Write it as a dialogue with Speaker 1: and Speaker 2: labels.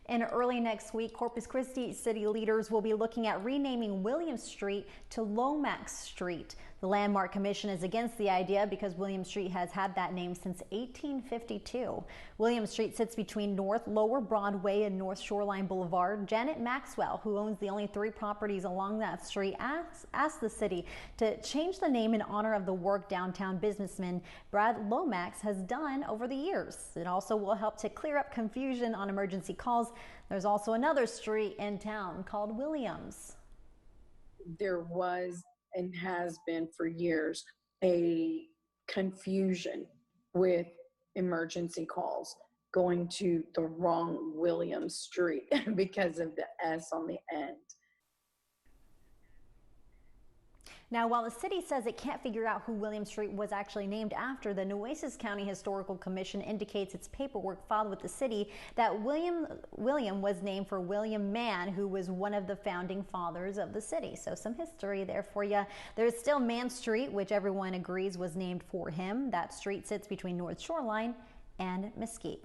Speaker 1: And early next week, Corpus Christi city leaders will be looking at renaming William Street to Lomax Street. The Landmark Commission is against the idea because William Street has had that name since 1852. William Street sits between North Lower Broadway and North Shoreline Boulevard. Janet Maxwell, who owns the only 3 properties along that street, asked the city to change the name in honor of the work downtown businessman Brad Lomax has done over the years. It also will help to clear up confusion on emergency calls. There's also another street in town called Williams.
Speaker 2: There was and has been for years a confusion with emergency calls going to the wrong Williams Street because of the S on the end.
Speaker 1: Now, while the city says it can't figure out who William Street was actually named after, the Nueces County Historical Commission indicates its paperwork filed with the city that William was named for William Mann, who was one of the founding fathers of the city. So some history there for you. There's still Mann Street, which everyone agrees was named for him. That street sits between North Shoreline and Mesquite.